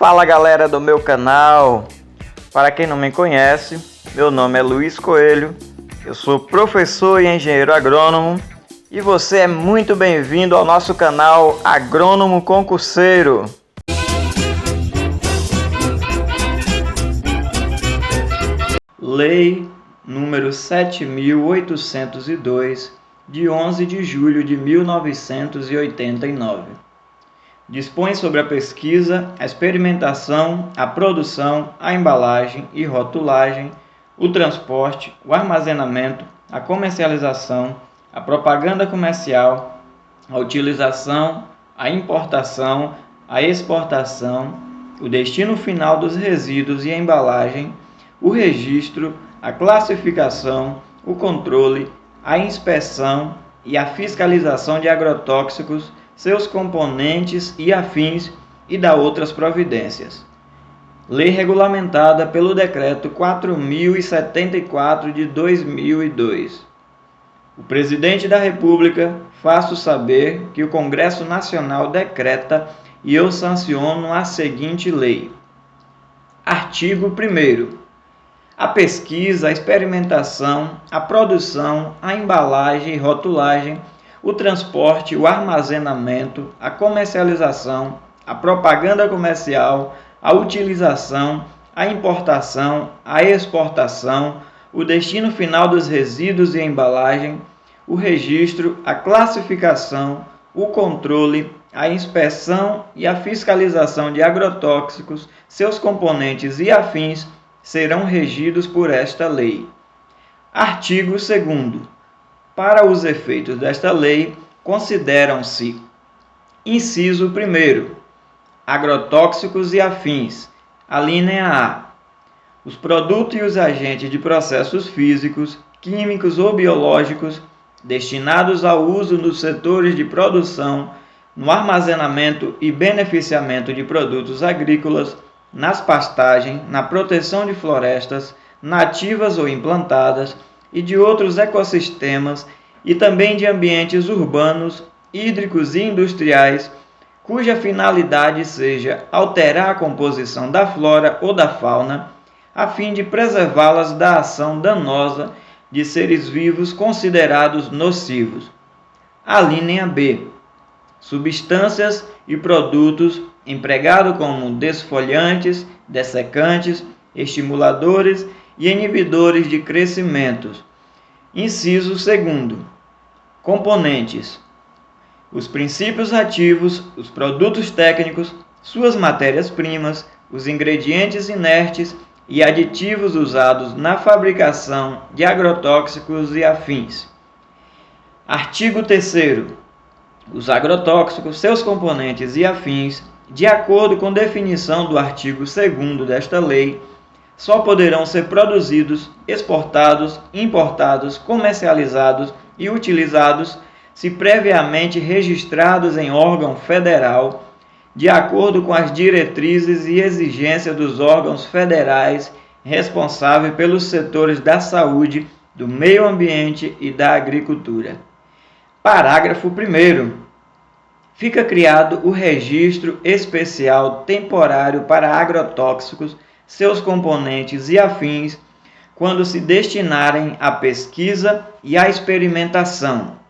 Fala galera do meu canal, para quem não me conhece, meu nome é Luiz Coelho, eu sou professor e engenheiro agrônomo e você é muito bem-vindo ao nosso canal Agrônomo Concurseiro. Lei número 7.802, de 11 de julho de 1989. Dispõe sobre a pesquisa, a experimentação, a produção, a embalagem e rotulagem, o transporte, o armazenamento, a comercialização, a propaganda comercial, a utilização, a importação, a exportação, o destino final dos resíduos e a embalagem, o registro, a classificação, o controle, a inspeção e a fiscalização de agrotóxicos, seus componentes e afins e da outras providências. Lei regulamentada pelo Decreto 4.074 de 2002. O Presidente da República faço saber que o Congresso Nacional decreta e eu sanciono a seguinte lei. Artigo 1º. A pesquisa, a experimentação, a produção, a embalagem e rotulagem, o transporte, o armazenamento, a comercialização, a propaganda comercial, a utilização, a importação, a exportação, o destino final dos resíduos e embalagem, o registro, a classificação, o controle, a inspeção e a fiscalização de agrotóxicos, seus componentes e afins serão regidos por esta lei. Artigo 2º. Para os efeitos desta lei, consideram-se: inciso 1º, agrotóxicos e afins, alínea A, os produtos e os agentes de processos físicos, químicos ou biológicos destinados ao uso nos setores de produção, no armazenamento e beneficiamento de produtos agrícolas, nas pastagens, na proteção de florestas, nativas ou implantadas, e de outros ecossistemas e também de ambientes urbanos, hídricos e industriais, cuja finalidade seja alterar a composição da flora ou da fauna, a fim de preservá-las da ação danosa de seres vivos considerados nocivos. Alínea B. Substâncias e produtos empregados como desfolhantes, dessecantes, estimuladores e inibidores de crescimentos. Inciso 2º. Componentes: os princípios ativos, os produtos técnicos, suas matérias-primas, os ingredientes inertes e aditivos usados na fabricação de agrotóxicos e afins. Artigo 3º. Os agrotóxicos, seus componentes e afins, de acordo com definição do artigo 2º desta lei, só poderão ser produzidos, exportados, importados, comercializados e utilizados se previamente registrados em órgão federal, de acordo com as diretrizes e exigências dos órgãos federais responsáveis pelos setores da saúde, do meio ambiente e da agricultura. Parágrafo 1º. Fica criado o Registro Especial Temporário para Agrotóxicos, seus componentes e afins, quando se destinarem à pesquisa e à experimentação.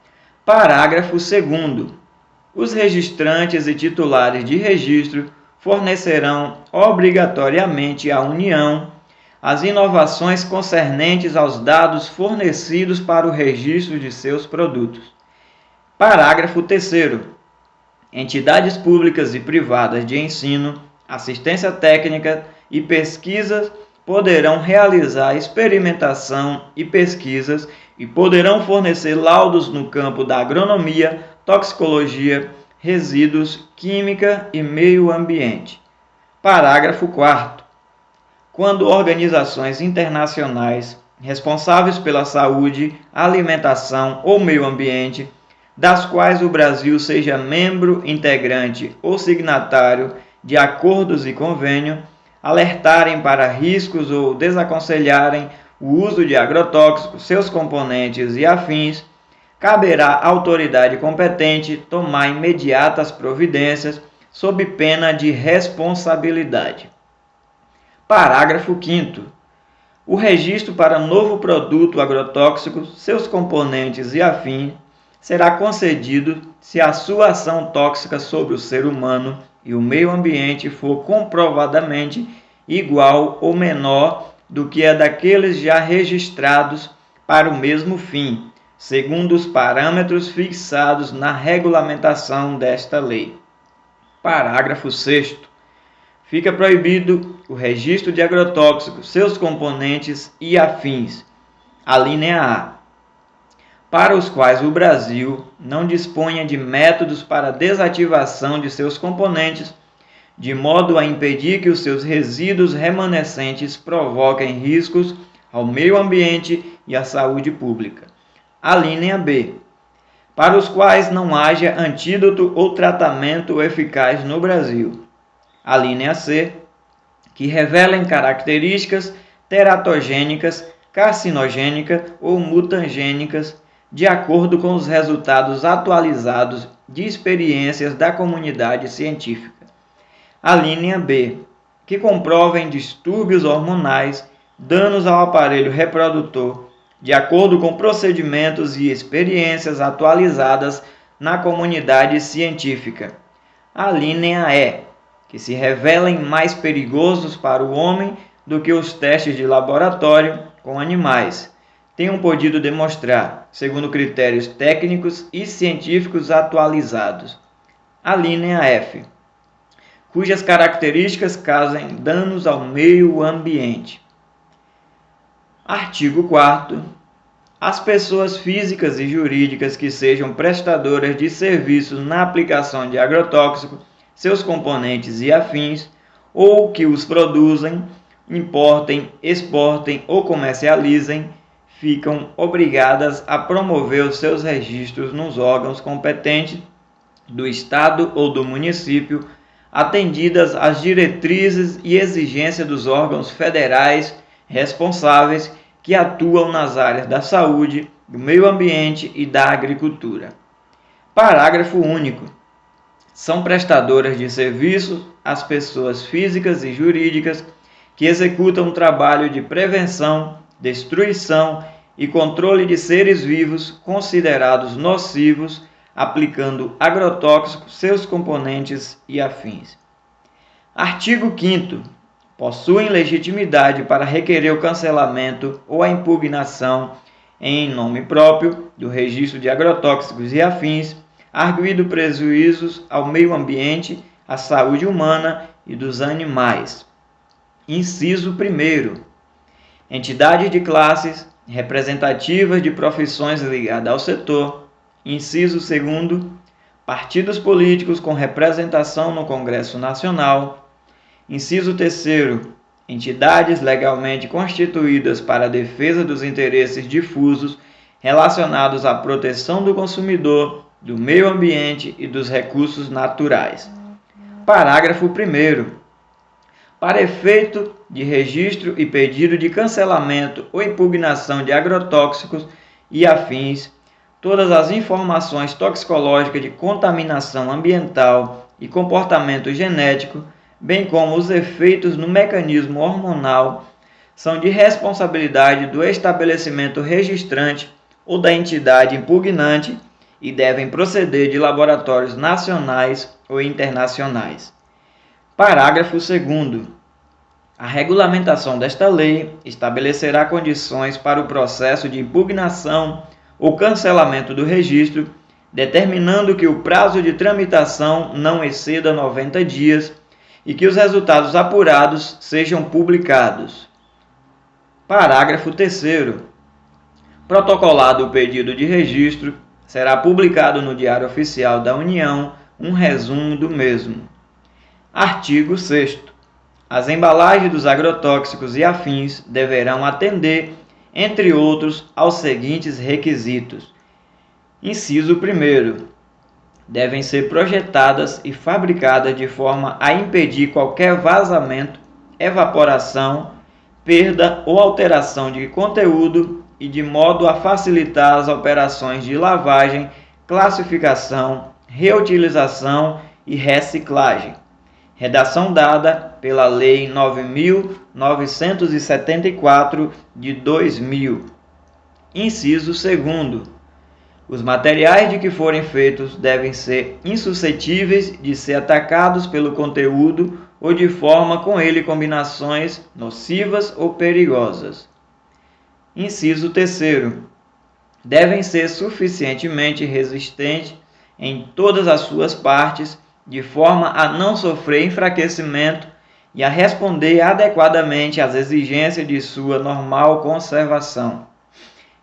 Parágrafo 2º. Os registrantes e titulares de registro fornecerão obrigatoriamente à União as inovações concernentes aos dados fornecidos para o registro de seus produtos. Parágrafo 3º. Entidades públicas e privadas de ensino, assistência técnica e pesquisas poderão realizar experimentação e pesquisas e poderão fornecer laudos no campo da agronomia, toxicologia, resíduos, química e meio ambiente. Parágrafo 4º. Quando organizações internacionais responsáveis pela saúde, alimentação ou meio ambiente, das quais o Brasil seja membro, integrante ou signatário de acordos e convênio, alertarem para riscos ou desaconselharem o uso de agrotóxicos, seus componentes e afins, caberá à autoridade competente tomar imediatas providências sob pena de responsabilidade. Parágrafo 5º. O registro para novo produto agrotóxico, seus componentes e afins será concedido se a sua ação tóxica sobre o ser humano e o meio ambiente for comprovadamente igual ou menor do que a daqueles já registrados para o mesmo fim, segundo os parâmetros fixados na regulamentação desta lei. Parágrafo 6º. Fica proibido o registro de agrotóxicos, seus componentes e afins. Alínea A. Para os quais o Brasil não disponha de métodos para desativação de seus componentes, de modo a impedir que os seus resíduos remanescentes provoquem riscos ao meio ambiente e à saúde pública. Alínea B. Para os quais não haja antídoto ou tratamento eficaz no Brasil. Alínea C. Que revelem características teratogênicas, carcinogênicas ou mutagênicas, de acordo com os resultados atualizados de experiências da comunidade científica. Alínea B. Que comprovem distúrbios hormonais, danos ao aparelho reprodutor, de acordo com procedimentos e experiências atualizadas na comunidade científica. Alínea E. Que se revelem mais perigosos para o homem do que os testes de laboratório com animais, tenham podido demonstrar, segundo critérios técnicos e científicos atualizados. Alínea F. Cujas características causem danos ao meio ambiente. Artigo 4º. As pessoas físicas e jurídicas que sejam prestadoras de serviços na aplicação de agrotóxicos, seus componentes e afins, ou que os produzem, importem, exportem ou comercializem, ficam obrigadas a promover os seus registros nos órgãos competentes do Estado ou do município, atendidas as diretrizes e exigências dos órgãos federais responsáveis que atuam nas áreas da saúde, do meio ambiente e da agricultura. Parágrafo único. São prestadoras de serviços as pessoas físicas e jurídicas que executam um trabalho de prevenção, destruição e controle de seres vivos considerados nocivos, aplicando agrotóxicos, seus componentes e afins. Artigo 5º. Possuem legitimidade para requerer o cancelamento ou a impugnação em nome próprio do registro de agrotóxicos e afins, arguindo prejuízos ao meio ambiente, à saúde humana e dos animais. Inciso 1º. Entidades de classes representativas de profissões ligadas ao setor. Inciso 2º. Partidos políticos com representação no Congresso Nacional. Inciso 3º. Entidades legalmente constituídas para a defesa dos interesses difusos relacionados à proteção do consumidor, do meio ambiente e dos recursos naturais. Parágrafo 1º. Para efeito de registro e pedido de cancelamento ou impugnação de agrotóxicos e afins, todas as informações toxicológicas de contaminação ambiental e comportamento genético, bem como os efeitos no mecanismo hormonal, são de responsabilidade do estabelecimento registrante ou da entidade impugnante e devem proceder de laboratórios nacionais ou internacionais. Parágrafo 2º. A regulamentação desta lei estabelecerá condições para o processo de impugnação ou cancelamento do registro, determinando que o prazo de tramitação não exceda 90 dias e que os resultados apurados sejam publicados. Parágrafo 3º. Protocolado o pedido de registro, será publicado no Diário Oficial da União um resumo do mesmo. Artigo 6º. As embalagens dos agrotóxicos e afins deverão atender, entre outros, aos seguintes requisitos. Inciso 1º. Devem ser projetadas e fabricadas de forma a impedir qualquer vazamento, evaporação, perda ou alteração de conteúdo e de modo a facilitar as operações de lavagem, classificação, reutilização e reciclagem. Redação dada pela Lei 9.974 de 2000. Inciso 2º. Os materiais de que forem feitos devem ser insuscetíveis de ser atacados pelo conteúdo ou de forma com ele combinações nocivas ou perigosas. Inciso 3º. Devem ser suficientemente resistentes em todas as suas partes, de forma a não sofrer enfraquecimento e a responder adequadamente às exigências de sua normal conservação.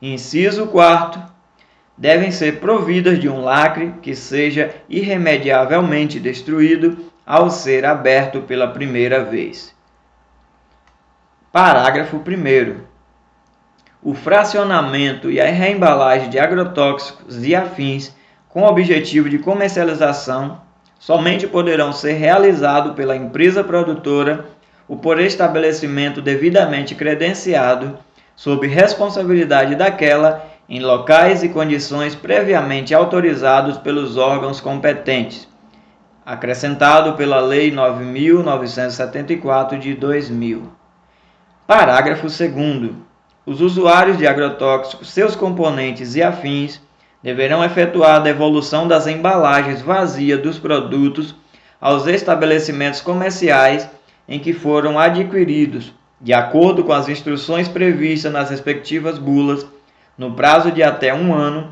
Inciso 4º. Devem ser providas de um lacre que seja irremediavelmente destruído ao ser aberto pela primeira vez. Parágrafo 1º. O fracionamento e a reembalagem de agrotóxicos e afins com objetivo de comercialização somente poderão ser realizados pela empresa produtora ou por estabelecimento devidamente credenciado, sob responsabilidade daquela, em locais e condições previamente autorizados pelos órgãos competentes, acrescentado pela Lei 9.974 de 2000. Parágrafo 2º. Os usuários de agrotóxicos, seus componentes e afins deverão efetuar a devolução das embalagens vazias dos produtos aos estabelecimentos comerciais em que foram adquiridos, de acordo com as instruções previstas nas respectivas bulas, no prazo de até 1 ano,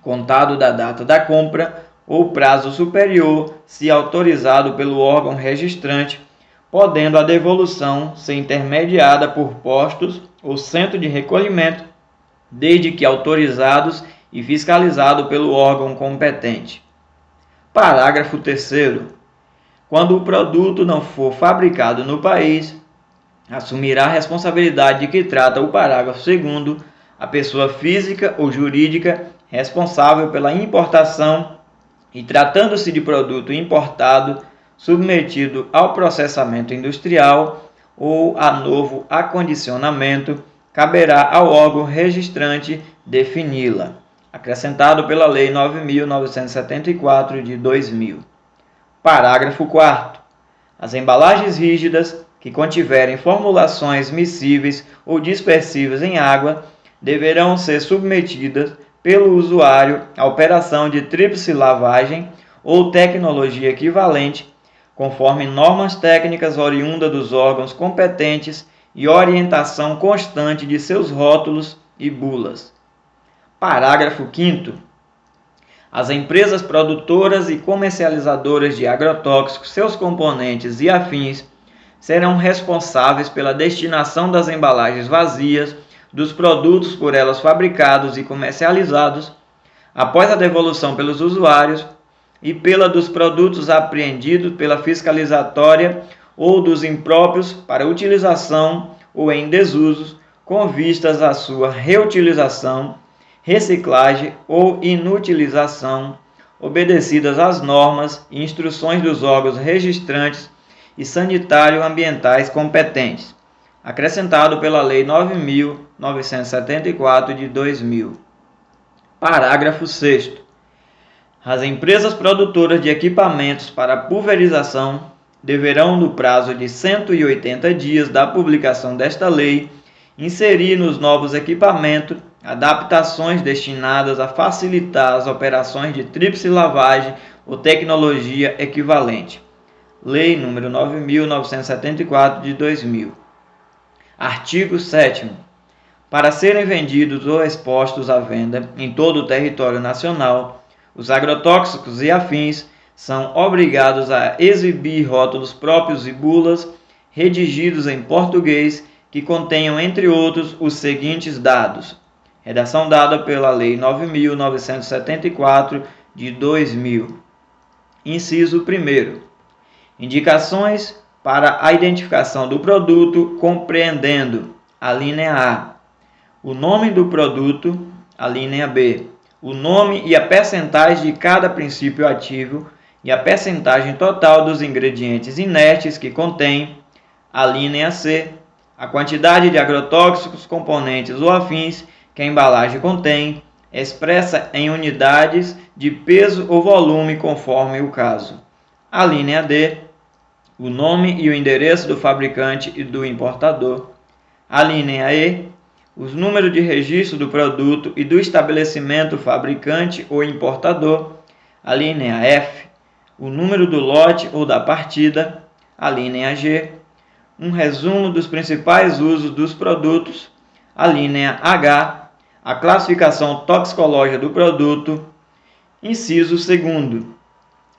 contado da data da compra, ou prazo superior, se autorizado pelo órgão registrante, podendo a devolução ser intermediada por postos ou centro de recolhimento, desde que autorizados e fiscalizado pelo órgão competente. Parágrafo 3º. Quando o produto não for fabricado no país, assumirá a responsabilidade de que trata o parágrafo 2º a pessoa física ou jurídica responsável pela importação e, tratando-se de produto importado, submetido ao processamento industrial ou a novo acondicionamento, caberá ao órgão registrante defini-la, acrescentado pela Lei 9.974 de 2000. Parágrafo 4º. As embalagens rígidas que contiverem formulações miscíveis ou dispersíveis em água deverão ser submetidas pelo usuário à operação de tríplice lavagem ou tecnologia equivalente, conforme normas técnicas oriundas dos órgãos competentes e orientação constante de seus rótulos e bulas. Parágrafo 5º. As empresas produtoras e comercializadoras de agrotóxicos, seus componentes e afins serão responsáveis pela destinação das embalagens vazias dos produtos por elas fabricados e comercializados, após a devolução pelos usuários, e pela dos produtos apreendidos pela fiscalizatória ou dos impróprios para utilização ou em desuso, com vistas à sua reutilização, reciclagem ou inutilização, obedecidas às normas e instruções dos órgãos registrantes e sanitário-ambientais competentes, acrescentado pela Lei 9.974 de 2000. Parágrafo 6º. As empresas produtoras de equipamentos para pulverização deverão, no prazo de 180 dias da publicação desta lei, inserir nos novos equipamentos adaptações destinadas a facilitar as operações de tríplice lavagem ou tecnologia equivalente. Lei nº 9.974 de 2000. Artigo 7º. Para serem vendidos ou expostos à venda em todo o território nacional, os agrotóxicos e afins são obrigados a exibir rótulos próprios e bulas redigidos em português que contenham, entre outros, os seguintes dados. Redação dada pela Lei 9.974 de 2000. Inciso 1º. Indicações para a identificação do produto, compreendendo: alínea A, o nome do produto; alínea B, o nome e a percentagem de cada princípio ativo e a percentagem total dos ingredientes inertes que contém; alínea C, a quantidade de agrotóxicos, componentes ou afins que a embalagem contém, expressa em unidades de peso ou volume, conforme o caso; A linha D, o nome e o endereço do fabricante e do importador. A linha E, os números de registro do produto e do estabelecimento fabricante ou importador. A linha F, o número do lote ou da partida. A linha G, um resumo dos principais usos dos produtos. A linha H, a classificação toxicológica do produto. Inciso 2º,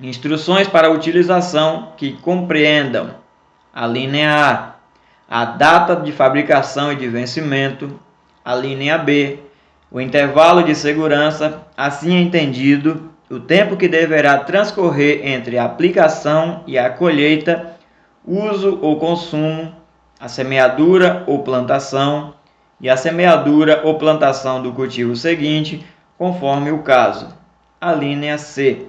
instruções para a utilização que compreendam. A linha A, a data de fabricação e de vencimento. A linha B, o intervalo de segurança, assim entendido, o tempo que deverá transcorrer entre a aplicação e a colheita, uso ou consumo, a semeadura ou plantação e a semeadura ou plantação do cultivo seguinte, conforme o caso. A linha C,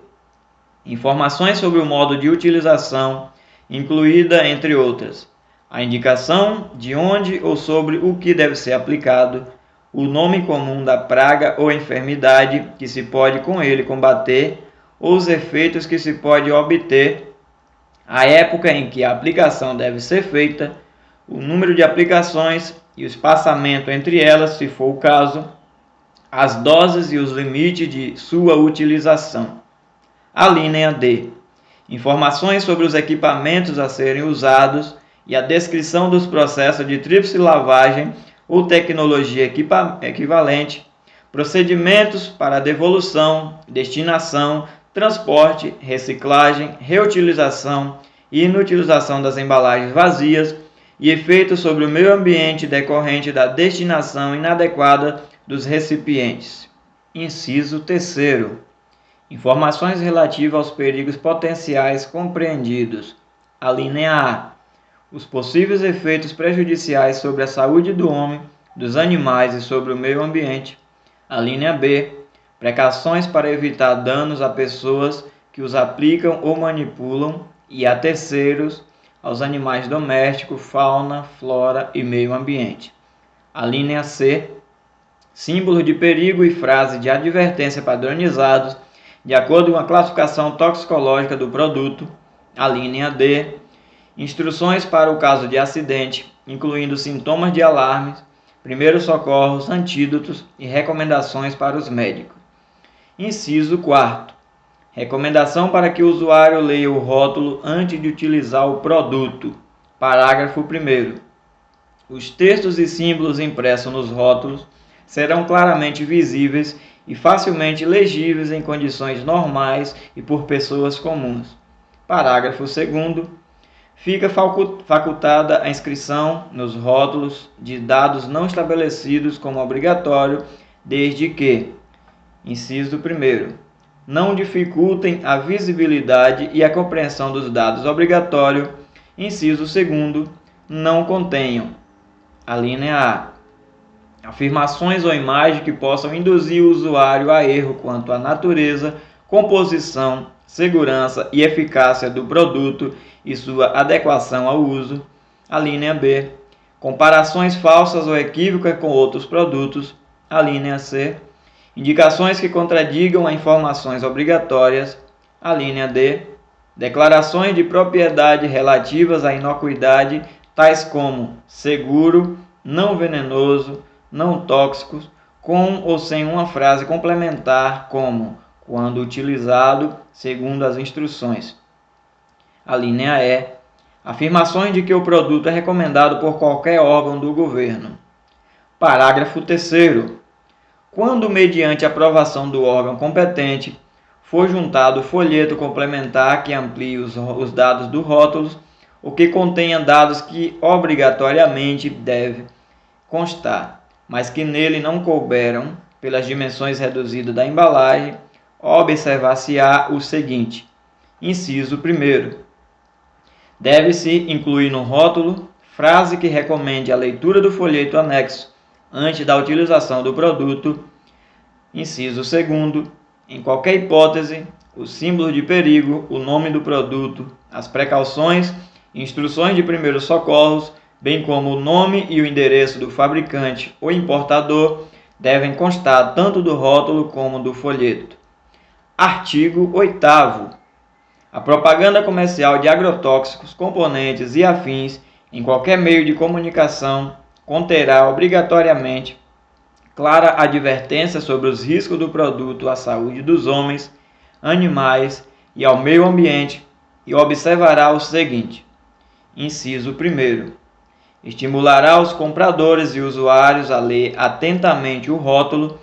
informações sobre o modo de utilização, incluída entre outras, a indicação de onde ou sobre o que deve ser aplicado, o nome comum da praga ou enfermidade que se pode com ele combater, ou os efeitos que se pode obter, a época em que a aplicação deve ser feita, o número de aplicações e o espaçamento entre elas, se for o caso, as doses e os limites de sua utilização. A linha D, informações sobre os equipamentos a serem usados e a descrição dos processos de tríplice lavagem ou tecnologia equivalente, procedimentos para devolução, destinação, transporte, reciclagem, reutilização e inutilização das embalagens vazias e efeitos sobre o meio ambiente decorrente da destinação inadequada dos recipientes. Inciso 3º, informações relativas aos perigos potenciais compreendidos. A linha A, os possíveis efeitos prejudiciais sobre a saúde do homem, dos animais e sobre o meio ambiente. A linha B, precauções para evitar danos a pessoas que os aplicam ou manipulam e a terceiros, aos animais domésticos, fauna, flora e meio ambiente. A linha C, símbolos de perigo e frases de advertência padronizados de acordo com a classificação toxicológica do produto. A linha D, instruções para o caso de acidente, incluindo sintomas de alarmes, primeiros socorros, antídotos e recomendações para os médicos. Inciso 4º, recomendação para que o usuário leia o rótulo antes de utilizar o produto. Parágrafo 1º. Os textos e símbolos impressos nos rótulos serão claramente visíveis e facilmente legíveis em condições normais e por pessoas comuns. Parágrafo 2º. Fica facultada a inscrição nos rótulos de dados não estabelecidos como obrigatório, desde que, inciso 1º, não dificultem a visibilidade e a compreensão dos dados obrigatórios, inciso 2º, não contenham. A linha A, afirmações ou imagens que possam induzir o usuário a erro quanto à natureza, composição, segurança e eficácia do produto e sua adequação ao uso. A linha B, comparações falsas ou equívocas com outros produtos. A linha C, indicações que contradigam as informações obrigatórias. A linha D, declarações de propriedade relativas à inocuidade, tais como seguro, não venenoso, não tóxicos, com ou sem uma frase complementar como quando utilizado segundo as instruções. A linha E, afirmações de que o produto é recomendado por qualquer órgão do governo. Parágrafo 3º. Quando, mediante aprovação do órgão competente, for juntado o folheto complementar que amplie os dados do rótulo, ou que contenha dados que obrigatoriamente deve constar, mas que nele não couberam pelas dimensões reduzidas da embalagem, observar-se-á o seguinte. Inciso 1º. Deve-se incluir no rótulo frase que recomende a leitura do folheto anexo antes da utilização do produto. Inciso 2º. Em qualquer hipótese, o símbolo de perigo, o nome do produto, as precauções, instruções de primeiros socorros, bem como o nome e o endereço do fabricante ou importador, devem constar tanto do rótulo como do folheto. Artigo 8º. A propaganda comercial de agrotóxicos, componentes e afins em qualquer meio de comunicação conterá obrigatoriamente clara advertência sobre os riscos do produto à saúde dos homens, animais e ao meio ambiente e observará o seguinte: inciso 1º. Estimulará os compradores e usuários a ler atentamente o rótulo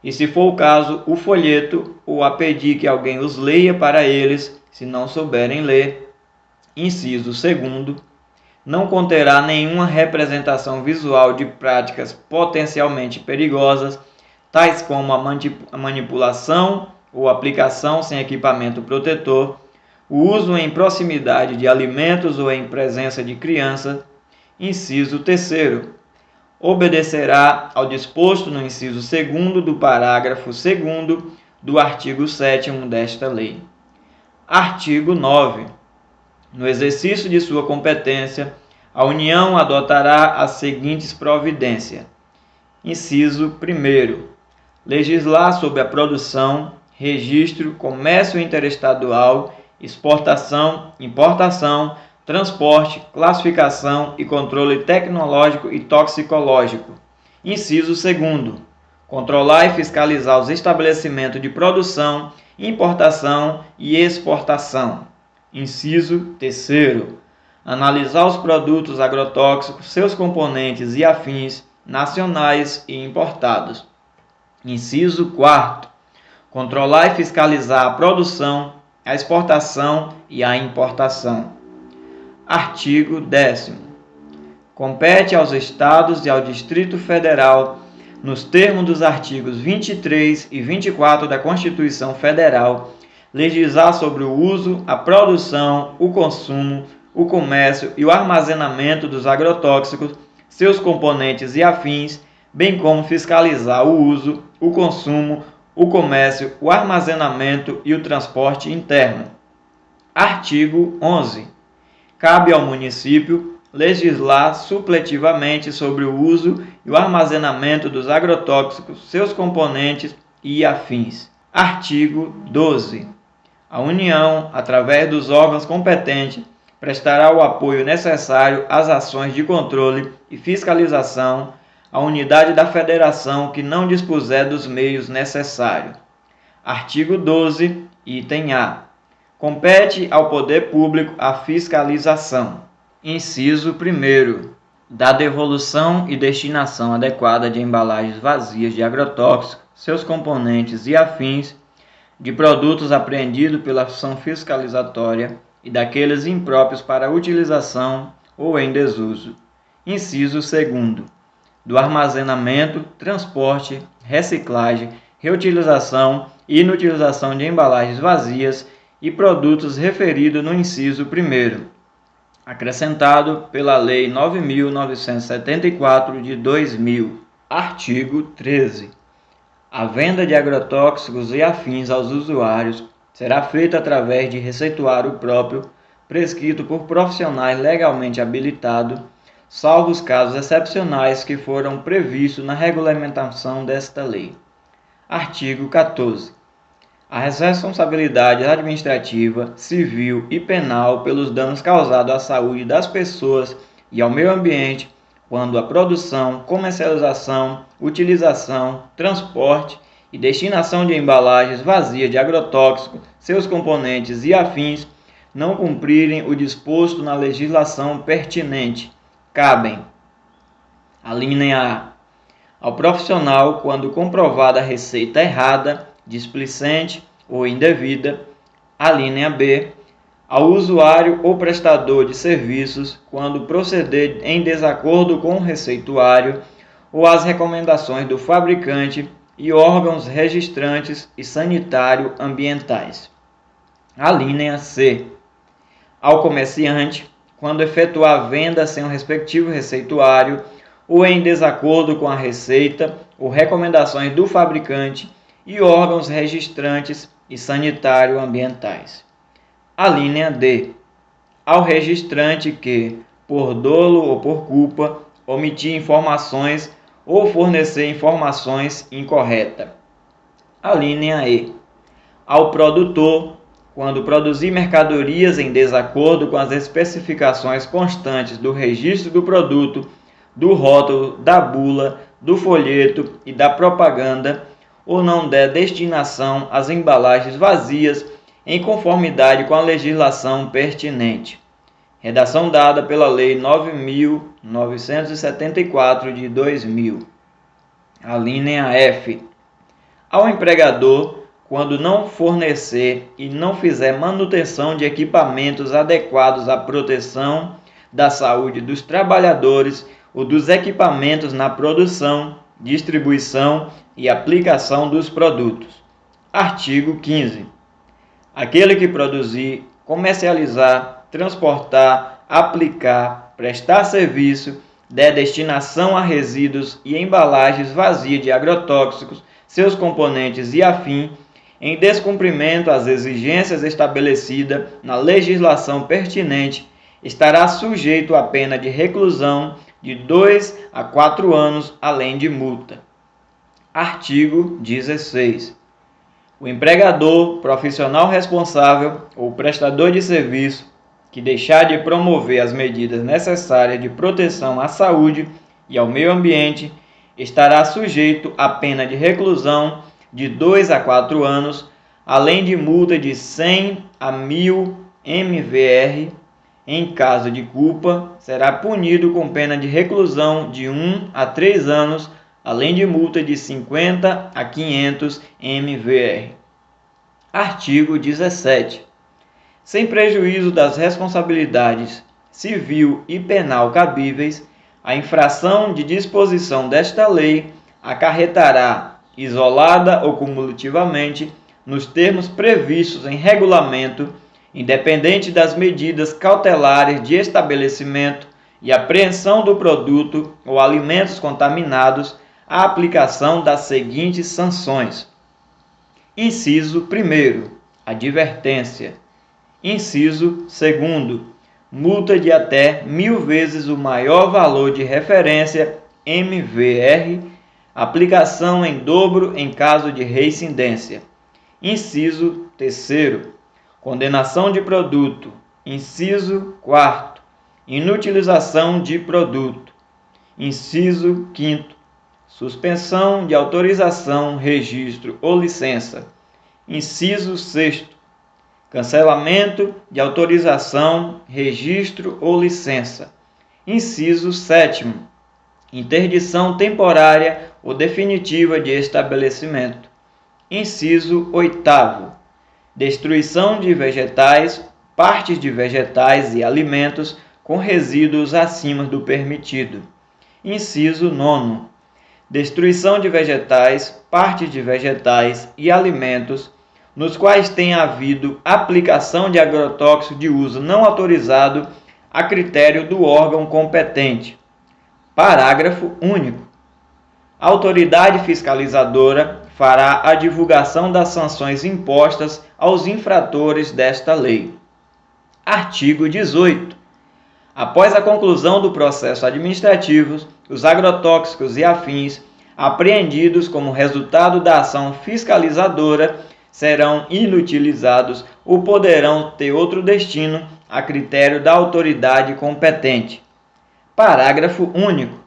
e, se for o caso, o folheto, ou a pedir que alguém os leia para eles, se não souberem ler. Inciso 2º. Não conterá nenhuma representação visual de práticas potencialmente perigosas, tais como a manipulação ou aplicação sem equipamento protetor, o uso em proximidade de alimentos ou em presença de crianças. Inciso 3º. Obedecerá ao disposto no inciso 2º do parágrafo 2º do artigo 7º desta lei. Artigo 9. No exercício de sua competência, a União adotará as seguintes providências. Inciso 1º. Legislar sobre a produção, registro, comércio interestadual, exportação, importação, transporte, classificação e controle tecnológico e toxicológico. Inciso 2º. Controlar e fiscalizar os estabelecimentos de produção, importação e exportação. Inciso 3º. Analisar os produtos agrotóxicos, seus componentes e afins, nacionais e importados. Inciso 4º. Controlar e fiscalizar a produção, a exportação e a importação. Artigo 10º. Compete aos Estados e ao Distrito Federal, nos termos dos artigos 23 e 24 da Constituição Federal, legislar sobre o uso, a produção, o consumo, o comércio e o armazenamento dos agrotóxicos, seus componentes e afins, bem como fiscalizar o uso, o consumo, o comércio, o armazenamento e o transporte interno. Artigo 11. Cabe ao município legislar supletivamente sobre o uso e o armazenamento dos agrotóxicos, seus componentes e afins. Artigo 12. A União, através dos órgãos competentes, prestará o apoio necessário às ações de controle e fiscalização à unidade da Federação que não dispuser dos meios necessários. Artigo 12, item A. Compete ao poder público a fiscalização. Inciso 1º. Da devolução e destinação adequada de embalagens vazias de agrotóxicos, seus componentes e afins, de produtos apreendidos pela ação fiscalizatória e daqueles impróprios para utilização ou em desuso. Inciso 2º. Do armazenamento, transporte, reciclagem, reutilização e inutilização de embalagens vazias e produtos referidos no inciso 1º, acrescentado pela Lei 9.974 de 2000. Artigo 13. A venda de agrotóxicos e afins aos usuários será feita através de receituário próprio, prescrito por profissionais legalmente habilitados, salvo os casos excepcionais que foram previstos na regulamentação desta lei. Artigo 14. A responsabilidade administrativa, civil e penal pelos danos causados à saúde das pessoas e ao meio ambiente, quando a produção, comercialização, utilização, transporte e destinação de embalagens vazias de agrotóxicos, seus componentes e afins não cumprirem o disposto na legislação pertinente, cabem: alínea A. Ao profissional, quando comprovada a receita errada, displicente ou indevida. Alínea B. Ao usuário ou prestador de serviços, quando proceder em desacordo com o receituário ou as recomendações do fabricante e órgãos registrantes e sanitário-ambientais. Alínea C. Ao comerciante, quando efetuar venda sem o respectivo receituário ou em desacordo com a receita ou recomendações do fabricante e órgãos registrantes e sanitário-ambientais. Alínea D. Ao registrante que, por dolo ou por culpa, omitir informações ou fornecer informações incorretas. Alínea E. Ao produtor, quando produzir mercadorias em desacordo com as especificações constantes do registro do produto, do rótulo, da bula, do folheto e da propaganda, ou não der destinação às embalagens vazias em conformidade com a legislação pertinente. Redação dada pela Lei 9.974 de 2000. A linha F. Ao empregador, quando não fornecer e não fizer manutenção de equipamentos adequados à proteção da saúde dos trabalhadores ou dos equipamentos na produção, distribuição e aplicação dos produtos. Artigo 15. Aquele que produzir, comercializar, transportar, aplicar, prestar serviço, der destinação a resíduos e embalagens vazias de agrotóxicos, seus componentes e afim, em descumprimento às exigências estabelecidas na legislação pertinente, estará sujeito à pena de reclusão de 2 a 4 anos, além de multa. Artigo 16. O empregador, profissional responsável ou prestador de serviço que deixar de promover as medidas necessárias de proteção à saúde e ao meio ambiente estará sujeito à pena de reclusão de 2 a 4 anos, além de multa de 100 a 1.000 mvr. Em caso de culpa, será punido com pena de reclusão de 1 a 3 anos, além de multa de 50 a 500 mvr. Artigo 17. Sem prejuízo das responsabilidades civil e penal cabíveis, a infração de disposição desta lei acarretará, isolada ou cumulativamente, nos termos previstos em regulamento, independente das medidas cautelares de estabelecimento e apreensão do produto ou alimentos contaminados, a aplicação das seguintes sanções. Inciso 1º, advertência. Inciso 2º, multa de até 1.000 vezes o maior valor de referência MVR, aplicação em dobro em caso de reincidência. Inciso 3º, condenação de produto. Inciso 4º, inutilização de produto. Inciso 5º, suspensão de autorização, registro ou licença. Inciso 6º, cancelamento de autorização, registro ou licença. Inciso 7º, interdição temporária ou definitiva de estabelecimento. Inciso 8º, destruição de vegetais, partes de vegetais e alimentos com resíduos acima do permitido. Inciso 9º, destruição de vegetais, partes de vegetais e alimentos nos quais tenha havido aplicação de agrotóxico de uso não autorizado a critério do órgão competente. Parágrafo único. A autoridade fiscalizadora fará a divulgação das sanções impostas aos infratores desta lei. Artigo 18. Após a conclusão do processo administrativo, os agrotóxicos e afins apreendidos como resultado da ação fiscalizadora serão inutilizados ou poderão ter outro destino a critério da autoridade competente. Parágrafo único.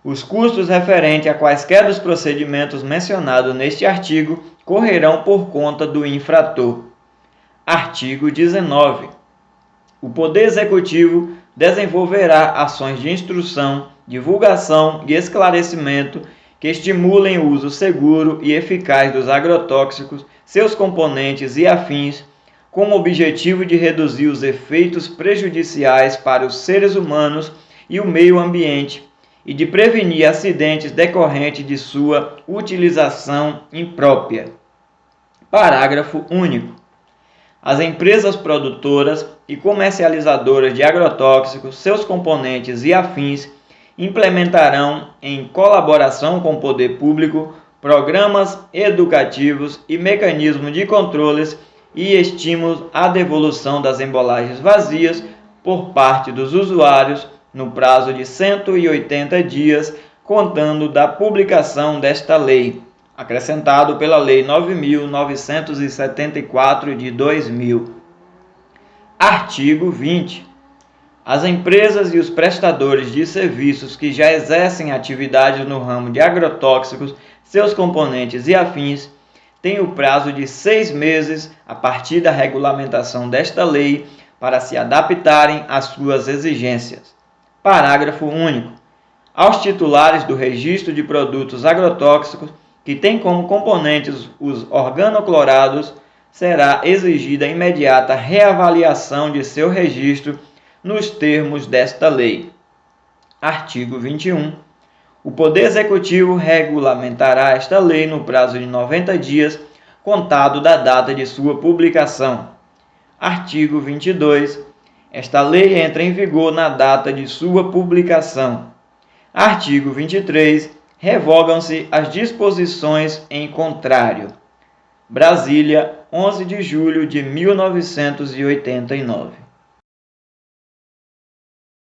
Os custos referentes a quaisquer dos procedimentos mencionados neste artigo correrão por conta do infrator. Artigo 19. O Poder Executivo desenvolverá ações de instrução, divulgação e esclarecimento que estimulem o uso seguro e eficaz dos agrotóxicos, seus componentes e afins, com o objetivo de reduzir os efeitos prejudiciais para os seres humanos e o meio ambiente e de prevenir acidentes decorrentes de sua utilização imprópria. Parágrafo único. As empresas produtoras e comercializadoras de agrotóxicos, seus componentes e afins implementarão, em colaboração com o poder público, programas educativos e mecanismos de controles e estímulos à devolução das embalagens vazias por parte dos usuários no prazo de 180 dias, contando da publicação desta lei, acrescentado pela Lei 9.974 de 2000. Artigo 20. As empresas e os prestadores de serviços que já exercem atividades no ramo de agrotóxicos, seus componentes e afins, têm o prazo de 6 meses a partir da regulamentação desta lei para se adaptarem às suas exigências. Parágrafo único. Aos titulares do Registro de Produtos Agrotóxicos, que têm como componentes os organoclorados, será exigida imediata reavaliação de seu registro nos termos desta lei. Artigo 21. O Poder Executivo regulamentará esta lei no prazo de 90 dias, contado da data de sua publicação. Artigo 22. Esta lei entra em vigor na data de sua publicação. Artigo 23. Revogam-se as disposições em contrário. Brasília, 11 de julho de 1989.